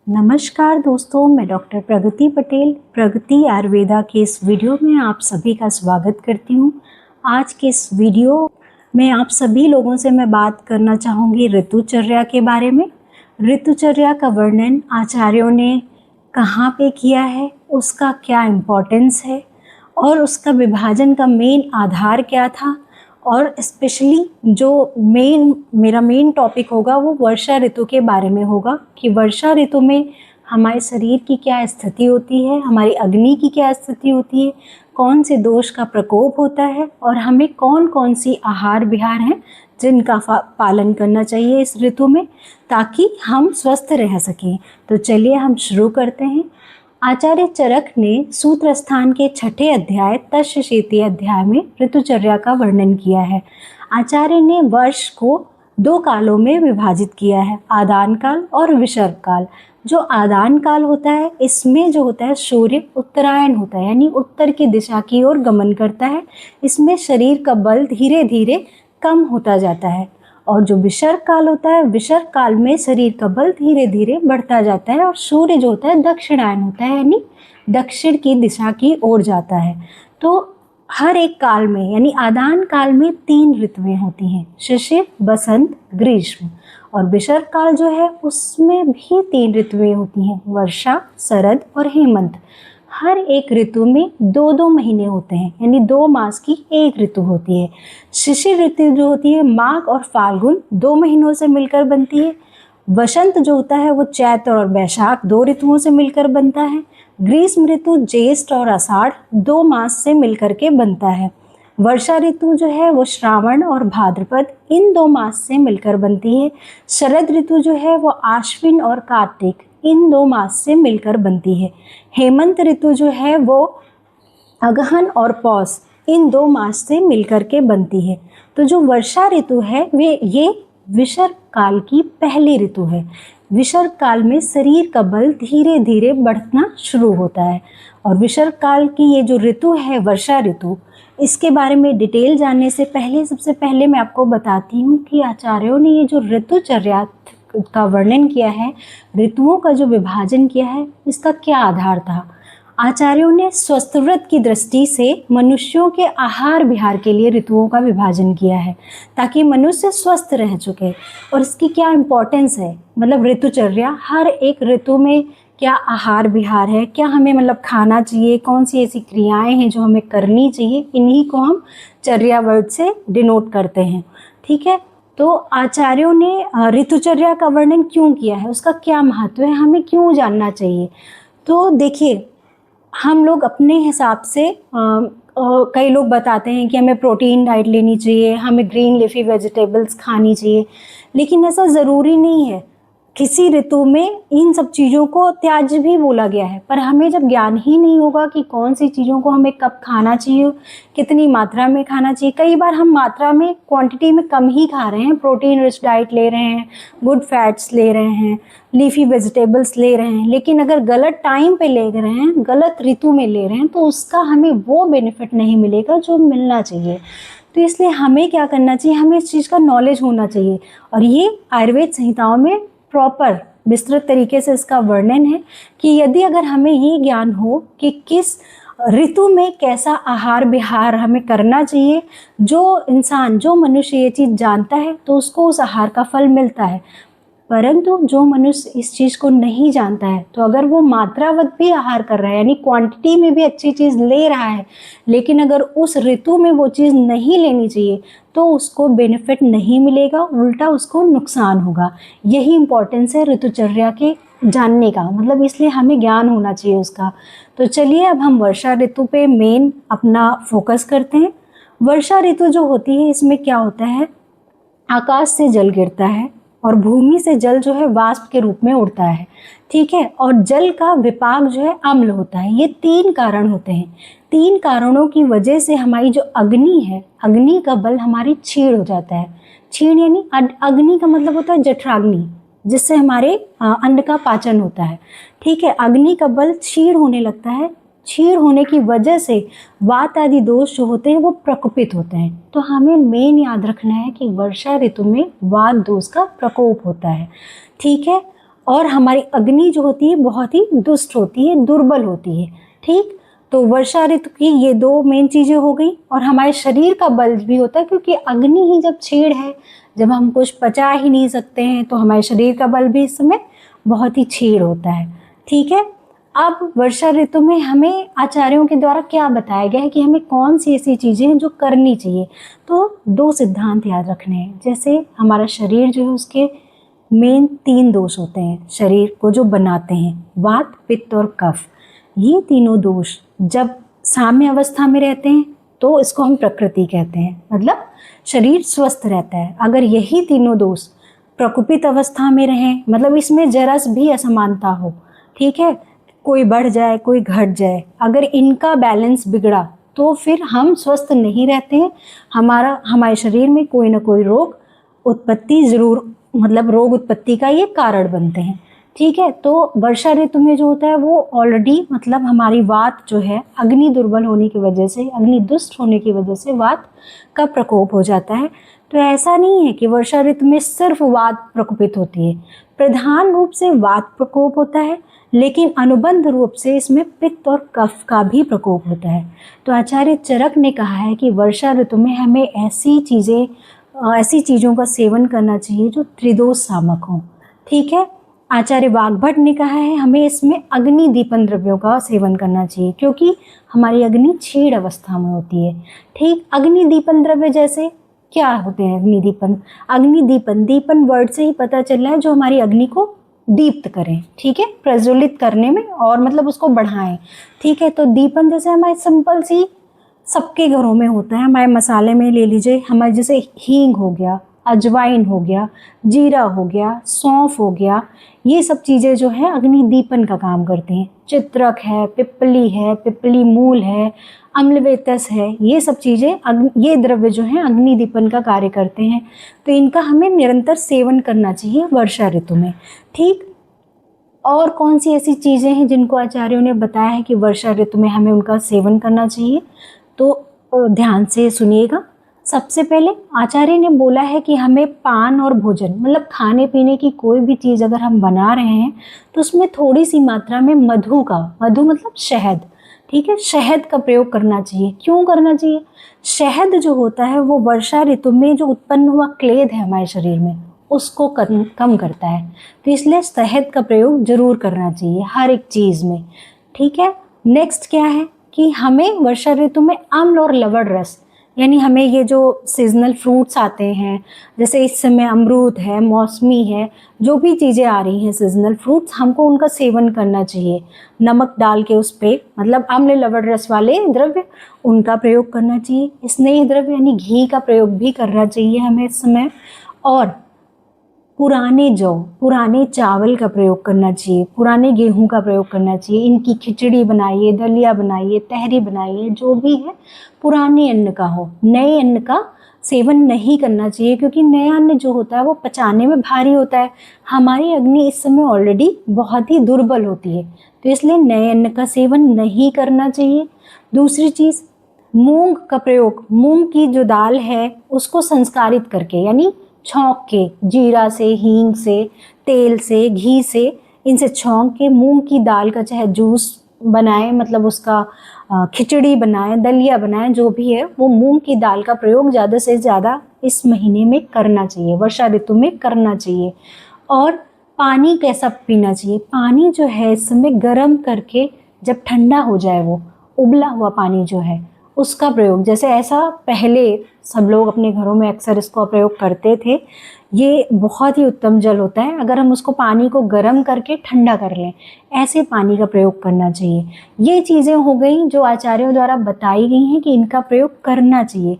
नमस्कार दोस्तों, मैं डॉक्टर प्रगति पटेल प्रगति आयुर्वेदा के इस वीडियो में आप सभी का स्वागत करती हूँ। आज के इस वीडियो में आप सभी लोगों से मैं बात करना चाहूँगी ऋतुचर्या के बारे में। ऋतुचर्या का वर्णन आचार्यों ने कहाँ पे किया है, उसका क्या इम्पोर्टेंस है और उसका विभाजन का मेन आधार क्या था, और स्पेशली जो मेरा मेन टॉपिक होगा वो वर्षा ऋतु के बारे में होगा कि वर्षा ऋतु में हमारे शरीर की क्या स्थिति होती है, हमारी अग्नि की क्या स्थिति होती है, कौन से दोष का प्रकोप होता है और हमें कौन कौन सी आहार विहार हैं जिनका पालन करना चाहिए इस ऋतु में ताकि हम स्वस्थ रह सकें। तो चलिए हम शुरू करते हैं। आचार्य चरक ने सूत्र स्थान के 6ठे अध्याय तक्षशिति अध्याय में ऋतुचर्या का वर्णन किया है। आचार्य ने वर्ष को 2 कालों में विभाजित किया है, आदान काल और विसर्ग काल। जो आदान काल होता है इसमें जो होता है सूर्य उत्तरायण होता है, यानी उत्तर की दिशा की ओर गमन करता है। इसमें शरीर का बल धीरे धीरे कम होता जाता है। और जो विसर्ग काल होता है, विसर्ग काल में शरीर का बल धीरे धीरे बढ़ता जाता है और सूर्य जो होता है दक्षिणायन होता है, यानी दक्षिण की दिशा की ओर जाता है। तो हर एक काल में यानी आदान काल में 3 ऋतुएं होती हैं, शिशिर, बसंत, ग्रीष्म। और विसर्ग काल जो है उसमें भी 3 ऋतुएं होती हैं, वर्षा, शरद और हेमंत। हर एक ऋतु में 2-2 महीने होते हैं, यानी 2 मास की एक ऋतु होती है। शिशिर ऋतु जो होती है माघ और फाल्गुन 2 महीनों से मिलकर बनती है। वसंत जो होता है वो चैत्र और वैशाख 2 ऋतुओं से मिलकर बनता है। ग्रीष्म ऋतु ज्येष्ठ और आषाढ़ 2 मास से मिलकर के बनता है। वर्षा ऋतु जो है वो श्रावण और भाद्रपद इन 2 मास से मिलकर बनती है। शरद ऋतु जो है वो आश्विन और कार्तिक इन 2 मास से मिलकर बनती है। हेमंत ऋतु जो है वो अगहन और पौष इन 2 मास से मिलकर के बनती है। तो जो वर्षा ऋतु है ये विसर्ग काल की पहली ऋतु है। विसर्ग काल में शरीर का बल धीरे धीरे बढ़ना शुरू होता है। और विसर्ग काल की ये जो ऋतु है वर्षा ऋतु, इसके बारे में डिटेल जानने से पहले सबसे पहले मैं आपको बताती हूँ कि आचार्यों ने ये जो ऋतुचर्या का वर्णन किया है, ऋतुओं का जो विभाजन किया है, इसका क्या आधार था। आचार्यों ने स्वस्थव्रत की दृष्टि से मनुष्यों के आहार विहार के लिए ऋतुओं का विभाजन किया है ताकि मनुष्य स्वस्थ रह सके। और इसकी क्या इम्पोर्टेंस है, मतलब ऋतुचर्या, हर एक ऋतु में क्या आहार विहार है, क्या हमें मतलब खाना चाहिए, कौन सी ऐसी क्रियाएं हैं जो हमें करनी चाहिए, इन्हीं को हम चर्या वर्ड से डिनोट करते हैं। ठीक है, तो आचार्यों ने ऋतुचर्या का वर्णन क्यों किया है, उसका क्या महत्व है, हमें क्यों जानना चाहिए। तो देखिए, हम लोग अपने हिसाब से कई लोग बताते हैं कि हमें प्रोटीन डाइट लेनी चाहिए, हमें ग्रीन लीफी वेजिटेबल्स खानी चाहिए, लेकिन ऐसा ज़रूरी नहीं है। किसी ऋतु में इन सब चीज़ों को त्याज्य भी बोला गया है, पर हमें जब ज्ञान ही नहीं होगा कि कौन सी चीज़ों को हमें कब खाना चाहिए, कितनी मात्रा में खाना चाहिए। कई बार हम मात्रा में क्वांटिटी में कम ही खा रहे हैं, प्रोटीन रिच डाइट ले रहे हैं, गुड फैट्स ले रहे हैं, लीफी वेजिटेबल्स ले रहे हैं, लेकिन अगर गलत टाइम पे ले रहे हैं, गलत ऋतु में ले रहे हैं, तो उसका हमें वो बेनिफिट नहीं मिलेगा जो मिलना चाहिए। तो इसलिए हमें क्या करना चाहिए, हमें इस चीज़ का नॉलेज होना चाहिए। और ये आयुर्वेद संहिताओं में प्रॉपर विस्तृत तरीके से इसका वर्णन है कि यदि अगर हमें ये ज्ञान हो कि किस ऋतु में कैसा आहार विहार हमें करना चाहिए, जो मनुष्य ये चीज़ जानता है तो उसको उस आहार का फल मिलता है। परंतु जो मनुष्य इस चीज़ को नहीं जानता है, तो अगर वो मात्रावत भी आहार कर रहा है, यानी क्वांटिटी में भी अच्छी चीज़ ले रहा है, लेकिन अगर उस ऋतु में वो चीज़ नहीं लेनी चाहिए तो उसको बेनिफिट नहीं मिलेगा, उल्टा उसको नुकसान होगा। यही इम्पोर्टेंस है ऋतुचर्या के जानने का, मतलब इसलिए हमें ज्ञान होना चाहिए उसका। तो चलिए अब हम वर्षा ऋतु पे मेन अपना फोकस करते हैं। वर्षा ऋतु जो होती है इसमें क्या होता है, आकाश से जल गिरता है और भूमि से जल जो है वाष्प के रूप में उड़ता है। ठीक है, और जल का विपाक जो है अम्ल होता है। ये 3 कारण होते हैं। 3 कारणों की वजह से हमारी जो अग्नि है, अग्नि का बल हमारी क्षीण हो जाता है। क्षीण यानी अग्नि का मतलब होता है जठराग्नि, जिससे हमारे अन्न का पाचन होता है। ठीक है, अग्नि का बल क्षीण होने लगता है। क्षीण होने की वजह से वात आदि दोष जो होते हैं वो प्रकोपित होते हैं। तो हमें मेन याद रखना है कि वर्षा ऋतु में वात दोष का प्रकोप होता है। ठीक है, और हमारी अग्नि जो होती है बहुत ही दुष्ट होती है, दुर्बल होती है। ठीक, तो वर्षा ऋतु की ये दो मेन चीज़ें हो गई। और हमारे शरीर का बल भी होता है, क्योंकि अग्नि ही जब छेड़ है, जब हम कुछ पचा ही नहीं सकते हैं, तो हमारे शरीर का बल भी इस समय बहुत ही छेड़ होता है। ठीक है, अब वर्षा ऋतु में हमें आचार्यों के द्वारा क्या बताया गया है कि हमें कौन सी ऐसी चीज़ें हैं जो करनी चाहिए। तो दो सिद्धांत याद रखने हैं। जैसे हमारा शरीर जो है उसके मेन 3 दोष होते हैं शरीर को जो बनाते हैं, वात, पित्त और कफ। ये तीनों दोष जब साम्य अवस्था में रहते हैं तो इसको हम प्रकृति कहते हैं, मतलब शरीर स्वस्थ रहता है। अगर यही तीनों दोष प्रकुपित अवस्था में रहें, मतलब इसमें जरा भी असमानता हो, ठीक है, कोई बढ़ जाए कोई घट जाए, अगर इनका बैलेंस बिगड़ा तो फिर हम स्वस्थ नहीं रहते हैं। हमारे शरीर में कोई ना कोई रोग उत्पत्ति ज़रूर, मतलब रोग उत्पत्ति का ये कारण बनते हैं। ठीक है, तो वर्षा ऋतु में जो होता है वो ऑलरेडी, मतलब हमारी वात जो है अग्नि दुर्बल होने की वजह से, अग्नि दुष्ट होने की वजह से वात का प्रकोप हो जाता है। तो ऐसा नहीं है कि वर्षा ऋतु में सिर्फ वात प्रकोपित होती है, प्रधान रूप से वात प्रकोप होता है, लेकिन अनुबंध रूप से इसमें पित्त और कफ का भी प्रकोप होता है। तो आचार्य चरक ने कहा है कि वर्षा ऋतु में हमें ऐसी चीज़ों का सेवन करना चाहिए जो त्रिदोष सामक हों। ठीक है, आचार्य वाग्भट ने कहा है हमें इसमें अग्नि दीपन द्रव्यों का सेवन करना चाहिए, क्योंकि हमारी अग्नि छेड़ अवस्था में होती है। ठीक, अग्नि दीपन द्रव्य जैसे क्या होते हैं? अग्निदीपन, दीपन वर्ड से ही पता चल रहा है जो हमारी अग्नि को दीप्त करें, ठीक है, प्रज्वलित करने में, और मतलब उसको बढ़ाएं। ठीक है, तो दीपन जैसे हमारे सिंपल सी सबके घरों में होता है। हमारे मसाले में ले लीजिए, हमारे जैसे हींग हो गया, अजवाइन हो गया, जीरा हो गया, सौंफ हो गया, ये सब चीज़ें जो है अग्नि दीपन का काम करती हैं। चित्रक है, पिपली मूल है, अम्लवेतस है, ये सब चीज़ें ये द्रव्य जो हैं अग्नि दीपन का कार्य करते हैं। तो इनका हमें निरंतर सेवन करना चाहिए वर्षा ऋतु में। ठीक, और कौन सी ऐसी चीज़ें हैं जिनको आचार्यों ने बताया है कि वर्षा ऋतु में हमें उनका सेवन करना चाहिए? तो ध्यान से सुनिएगा। सबसे पहले आचार्य ने बोला है कि हमें पान और भोजन, मतलब खाने पीने की कोई भी चीज़ अगर हम बना रहे हैं तो उसमें थोड़ी सी मात्रा में मधु मतलब शहद, ठीक है, शहद का प्रयोग करना चाहिए। क्यों करना चाहिए? शहद जो होता है वो वर्षा ऋतु में जो उत्पन्न हुआ क्लेद है हमारे शरीर में उसको कम करता है, तो इसलिए शहद का प्रयोग जरूर करना चाहिए हर एक चीज़ में। ठीक है, नेक्स्ट क्या है कि हमें वर्षा ऋतु में अम्ल और लवण रस, यानी हमें ये जो सीजनल फ्रूट्स आते हैं, जैसे इस समय अमरूद है, मौसमी है, जो भी चीज़ें आ रही हैं सीजनल फ्रूट्स, हमको उनका सेवन करना चाहिए। नमक डाल के उस पर, मतलब अम्ल लवण रस वाले द्रव्य, उनका प्रयोग करना चाहिए। स्नेह द्रव्य यानी घी का प्रयोग भी करना चाहिए हमें इस समय। और पुराने चावल का प्रयोग करना चाहिए, पुराने गेहूं का प्रयोग करना चाहिए। इनकी खिचड़ी बनाइए, दलिया बनाइए, तहरी बनाइए, जो भी है पुराने अन्न का हो। नए अन्न का सेवन नहीं करना चाहिए, क्योंकि नया अन्न जो होता है वो पचाने में भारी होता है। हमारी अग्नि इस समय ऑलरेडी बहुत ही दुर्बल होती है, तो इसलिए नए अन्न का सेवन नहीं करना चाहिए। दूसरी चीज़, मूंग का प्रयोग, मूंग की जो दाल है उसको संस्कारित करके, यानी छौंक के, जीरा से, हींग से, तेल से, घी से, इनसे छौंक के मूंग की दाल का चाहे जूस बनाएं, मतलब उसका खिचड़ी बनाएं, दलिया बनाएं, जो भी है वो मूंग की दाल का प्रयोग ज़्यादा से ज़्यादा इस महीने में करना चाहिए, वर्षा ऋतु में करना चाहिए। और पानी कैसा पीना चाहिए? पानी जो है इस समय गर्म करके जब ठंडा हो जाए, वो उबला हुआ पानी जो है उसका प्रयोग, जैसे ऐसा पहले सब लोग अपने घरों में अक्सर इसको प्रयोग करते थे। ये बहुत ही उत्तम जल होता है, अगर हम उसको पानी को गर्म करके ठंडा कर लें, ऐसे पानी का प्रयोग करना चाहिए। ये चीज़ें हो गई जो आचार्यों द्वारा बताई गई हैं कि इनका प्रयोग करना चाहिए।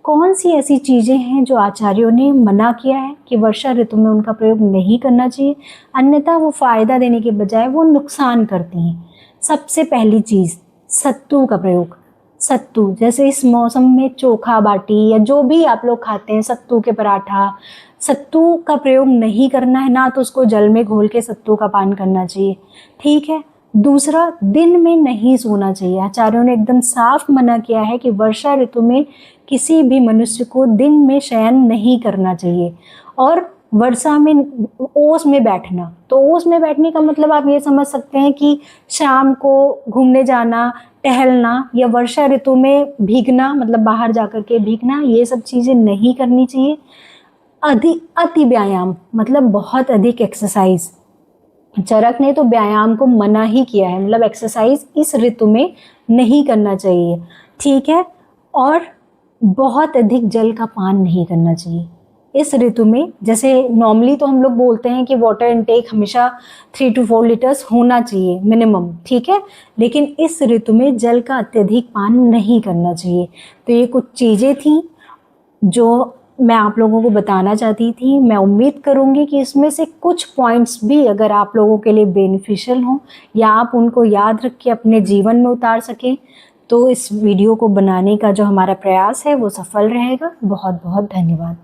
कौन सी ऐसी चीज़ें हैं जो आचार्यों ने मना किया है कि वर्षा ऋतु में उनका प्रयोग नहीं करना चाहिए, अन्यथा वो फ़ायदा देने के बजाय वो नुकसान करती हैं? सबसे पहली चीज़, सत्तू का प्रयोग। सत्तू, जैसे इस मौसम में चोखा बाटी या जो भी आप लोग खाते हैं, सत्तू के पराठा, सत्तू का प्रयोग नहीं करना है, ना तो उसको जल में घोल के सत्तू का पान करना चाहिए। ठीक है, दूसरा, दिन में नहीं सोना चाहिए। आचार्यों ने एकदम साफ मना किया है कि वर्षा ऋतु में किसी भी मनुष्य को दिन में शयन नहीं करना चाहिए। और वर्षा में ओस में बैठना, तो ओस में बैठने का मतलब आप ये समझ सकते हैं कि शाम को घूमने जाना, टहलना, या वर्षा ऋतु में भीगना, मतलब बाहर जाकर के भीगना, ये सब चीज़ें नहीं करनी चाहिए। अति व्यायाम मतलब बहुत अधिक एक्सरसाइज, चरक ने तो व्यायाम को मना ही किया है, मतलब एक्सरसाइज इस ऋतु में नहीं करना चाहिए, ठीक है। और बहुत अधिक जल का पान नहीं करना चाहिए इस ऋतु में। जैसे नॉर्मली तो हम लोग बोलते हैं कि वाटर इनटेक हमेशा 3 to 4 लीटर्स होना चाहिए मिनिमम, ठीक है, लेकिन इस ऋतु में जल का अत्यधिक पान नहीं करना चाहिए। तो ये कुछ चीज़ें थी जो मैं आप लोगों को बताना चाहती थी। मैं उम्मीद करूंगी कि इसमें से कुछ पॉइंट्स भी अगर आप लोगों के लिए बेनिफिशियल हों या आप उनको याद रख के अपने जीवन में उतार सकें, तो इस वीडियो को बनाने का जो हमारा प्रयास है वो सफल रहेगा। बहुत बहुत धन्यवाद।